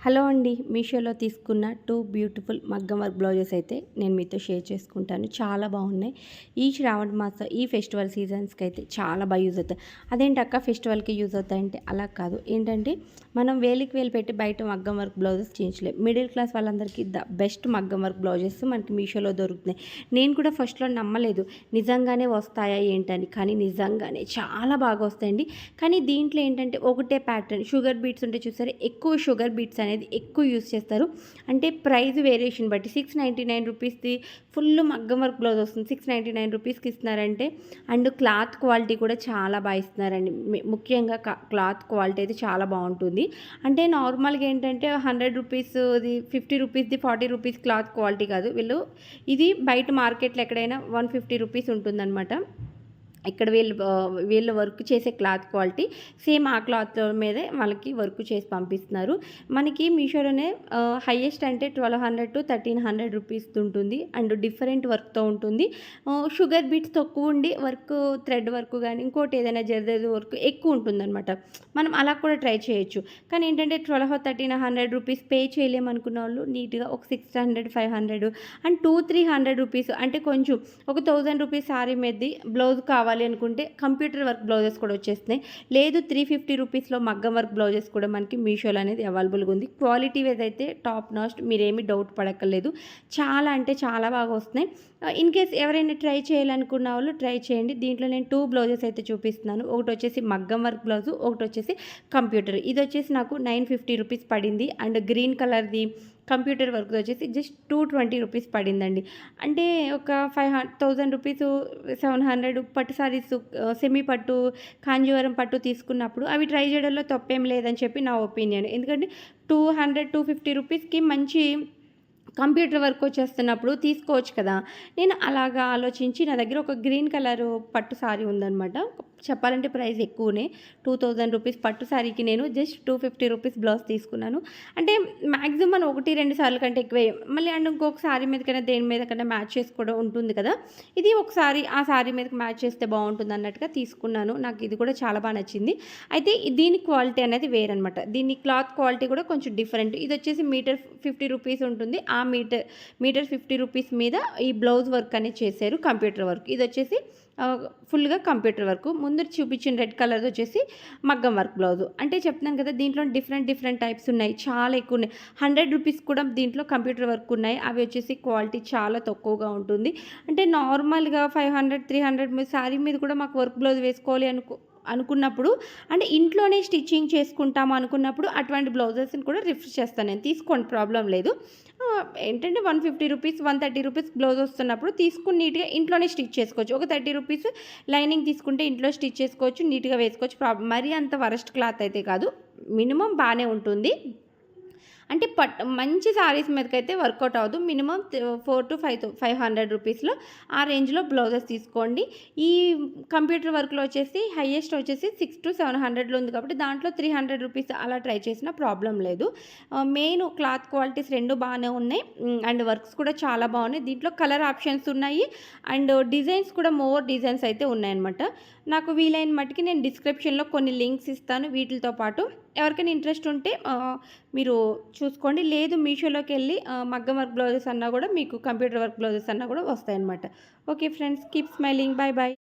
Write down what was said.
Hello అండి, మీషోలో తీసుకున్న 2 బ్యూటిఫుల్ మగ్గం వర్క్ బ్లౌజెస్ అయితే నేను మీతో షేర్ చేసుకుంటాను. చాలా బాగున్నాయి. ఈ శ్రావణ మాస ఈ ఫెస్టివల్ సీజన్స్కి అయితే చాలా బాగా యూజ్ అవుతాయి. అదేంటి అక్క ఫెస్టివల్కి యూజ్ అవుతాయంటే అలా కాదు. ఏంటంటే మనం వేలికి వేలు పెట్టి బయట మగ్గం వర్క్ బ్లౌజెస్ చేయించలేం. మిడిల్ క్లాస్ వాళ్ళందరికీ ద బెస్ట్ మగ్గం వర్క్ బ్లౌజెస్ మనకి మీషోలో దొరుకుతున్నాయి. నేను కూడా ఫస్ట్లో నమ్మలేదు నిజంగానే వస్తాయా ఏంటని, కానీ నిజంగానే చాలా బాగా వస్తాయండి. కానీ దీంట్లో ఏంటంటే ఒకటే ప్యాటర్న్ షుగర్ బీట్స్ ఉంటే చూసారా, ఎక్కువ షుగర్ బీట్స్ అనేది ఎక్కువ యూస్ చేస్తారు. అంటే ప్రైస్ వేరియేషన్ బట్టి 699 రూపీస్ది ఫుల్ మగ్గం వర్క్ బ్లౌజ్ వస్తుంది, 699 రూపీస్కి ఇస్తున్నారంటే. అండ్ క్లాత్ క్వాలిటీ కూడా చాలా బాగా ఇస్తున్నారండి. ముఖ్యంగా క్లాత్ క్వాలిటీ అయితే చాలా బాగుంటుంది. అంటే నార్మల్గా ఏంటంటే 100 రూపీస్ది 50 రూపీస్ది 40 రూపీస్ క్లాత్ క్వాలిటీ కాదు. వీళ్ళు ఇది బయట మార్కెట్లో ఎక్కడైనా 150 రూపీస్ ఉంటుందన్నమాట. ఇక్కడ వీళ్ళు వర్క్ చేసే క్లాత్ క్వాలిటీ సేమ్ ఆ క్లాత్ మీదే వాళ్ళకి వర్క్ చేసి పంపిస్తున్నారు. మనకి మీషోలోనే హైయెస్ట్ అంటే 1200 to 1300 రూపీస్ ఉంటుంది. అండ్ డిఫరెంట్ వర్క్తో ఉంటుంది. షుగర్ బీట్స్ తక్కువ ఉండి వర్క్ థ్రెడ్ వర్క్ కానీ ఇంకోటి ఏదైనా జర్దరి వర్క్ ఎక్కువ ఉంటుందన్నమాట. మనం అలా కూడా ట్రై చేయొచ్చు. కానీ ఏంటంటే 1300 రూపీస్ పే చేయలేమనుకున్న వాళ్ళు నీట్గా ఒక 600 500 అండ్ 200-300 రూపీస్ అంటే కొంచెం ఒక 1000 రూపీస్ శారీ మీది బ్లౌజ్ కావాలి అనుకుంటే కంప్యూటర్ వర్క్ బ్లౌజెస్ కూడా వచ్చేస్తున్నాయి. లేదు 350 రూపీస్లో మగ్గం వర్క్ బ్లౌజెస్ కూడా మనకి మీషోలో అనేది అవైలబుల్గా ఉంది. క్వాలిటీ అయితే టాప్ నాస్ట్, మీరేమీ డౌట్ పడక్కర్లేదు. చాలా అంటే చాలా బాగా వస్తున్నాయి. ఇన్ కేస్ ఎవరైనా ట్రై చేయాలనుకున్న వాళ్ళు ట్రై చేయండి. దీంట్లో నేను 2 బ్లౌజెస్ అయితే చూపిస్తున్నాను. ఒకటి వచ్చేసి మగ్గం వర్క్ బ్లౌజు, ఒకటి వచ్చేసి కంప్యూటర్. ఇది వచ్చేసి నాకు 950 రూపీస్ పడింది. అండ్ గ్రీన్ కలర్ది కంప్యూటర్ వర్క్ వచ్చేసి జస్ట్ 220 రూపీస్ పడిందండి. అంటే ఒక 5000 రూపీస్ 700 పట్టు సారీస్, సెమీ పట్టు, కాంజీవరం పట్టు తీసుకున్నప్పుడు అవి ట్రై చేయడంలో తప్పేం లేదని చెప్పి నా ఒపీనియన్. ఎందుకంటే 200-250 రూపీస్కి మంచి కంప్యూటర్ వర్క్ వచ్చేస్తున్నప్పుడు తీసుకోవచ్చు కదా. నేను అలాగా ఆలోచించి నా దగ్గర ఒక గ్రీన్ కలర్ పట్టు సారీ ఉందన్నమాట. చెప్పాలంటే ప్రైస్ ఎక్కువనే, 2000 రూపీస్ పట్టు సారీకి నేను జస్ట్ 250 రూపీస్ బ్లౌజ్ తీసుకున్నాను. అంటే మ్యాక్సిమం మనం 1-2 సార్లు కంటే ఎక్కువే మళ్ళీ అండ్ ఇంకొక సారీ మీదకైనా దేని మీదకైనా మ్యాచ్ చేసుకోవడం ఉంటుంది కదా. ఇది ఒకసారి ఆ సారీ మీదకి మ్యాచ్ చేస్తే బాగుంటుంది అన్నట్టుగా తీసుకున్నాను. నాకు ఇది కూడా చాలా బాగా నచ్చింది. అయితే దీని క్వాలిటీ అనేది వేరనమాట. దీని క్లాత్ క్వాలిటీ కూడా కొంచెం డిఫరెంట్. ఇది వచ్చేసి మీటర్ 50 రూపీస్ ఉంటుంది. ఆ మీటర్ 50 రూపీస్ మీద ఈ బ్లౌజ్ వర్క్ అనేది చేశారు, కంప్యూటర్ వర్క్. ఇది వచ్చేసి ఫుల్గా కంప్యూటర్ వర్క్. ముందు చూపించిన రెడ్ కలర్ వచ్చేసి మగ్గం వర్క్ బ్లౌజు. అంటే చెప్తున్నాను కదా, దీంట్లో డిఫరెంట్ టైప్స్ ఉన్నాయి, చాలా ఎక్కువ ఉన్నాయి. 100 రూపీస్ కూడా దీంట్లో కంప్యూటర్ వర్క్ ఉన్నాయి. అవి వచ్చేసి క్వాలిటీ చాలా తక్కువగా ఉంటుంది. అంటే నార్మల్గా 500-300 శారీ మీద కూడా మాకు వర్క్ బ్లౌజ్ వేసుకోవాలి అనుకున్నప్పుడు, అంటే ఇంట్లోనే స్టిచ్చింగ్ చేసుకుంటాము అనుకున్నప్పుడు అటువంటి బ్లౌజెస్ని కూడా రిఫర్ చేస్తాను నేను. తీసుకోండి, ప్రాబ్లం లేదు. ఏంటంటే 150 రూపీస్ 130 రూపీస్ బ్లౌజ్ వస్తున్నప్పుడు తీసుకుని నీట్గా ఇంట్లోనే స్టిచ్ చేసుకోవచ్చు. ఒక 30 రూపీస్ లైనింగ్ తీసుకుంటే ఇంట్లో స్టిచ్ చేసుకోవచ్చు, నీట్గా వేసుకోవచ్చు. మరీ అంత వరస్ట్ క్లాత్ అయితే కాదు, మినిమం బాగానే ఉంటుంది. అంటే మంచి శారీస్ మీదకైతే వర్కౌట్ అవ్వదు. మినిమం 400-500 రూపీస్లో ఆ రేంజ్లో బ్లౌజెస్ తీసుకోండి. ఈ కంప్యూటర్ వర్క్లో వచ్చేసి హైయెస్ట్ వచ్చేసి 600-700లో ఉంది కాబట్టి దాంట్లో 300 రూపీస్ అలా ట్రై చేసినా ప్రాబ్లం లేదు. మెయిన్ క్లాత్ క్వాలిటీస్ రెండు బాగానే ఉన్నాయి. అండ్ వర్క్స్ కూడా చాలా బాగున్నాయి. దీంట్లో కలర్ ఆప్షన్స్ ఉన్నాయి. అండ్ డిజైన్స్ కూడా మోర్ డిజైన్స్ అయితే ఉన్నాయన్నమాట. నాకు వీలైన మట్టుకి నేను డిస్క్రిప్షన్లో కొన్ని లింక్స్ ఇస్తాను వీటితో పాటు. ఎవరికైనా ఇంట్రెస్ట్ ఉంటే మీరు చూసుకోండి. లేదు మీషోలోకి వెళ్ళి మగ్గం వర్క్ బ్లౌజెస్ అన్నా కూడా మీకు కంప్యూటర్ వర్క్ బ్లౌజెస్ అన్నా కూడా వస్తాయన్నమాట. Okay friends, keep smiling, bye bye.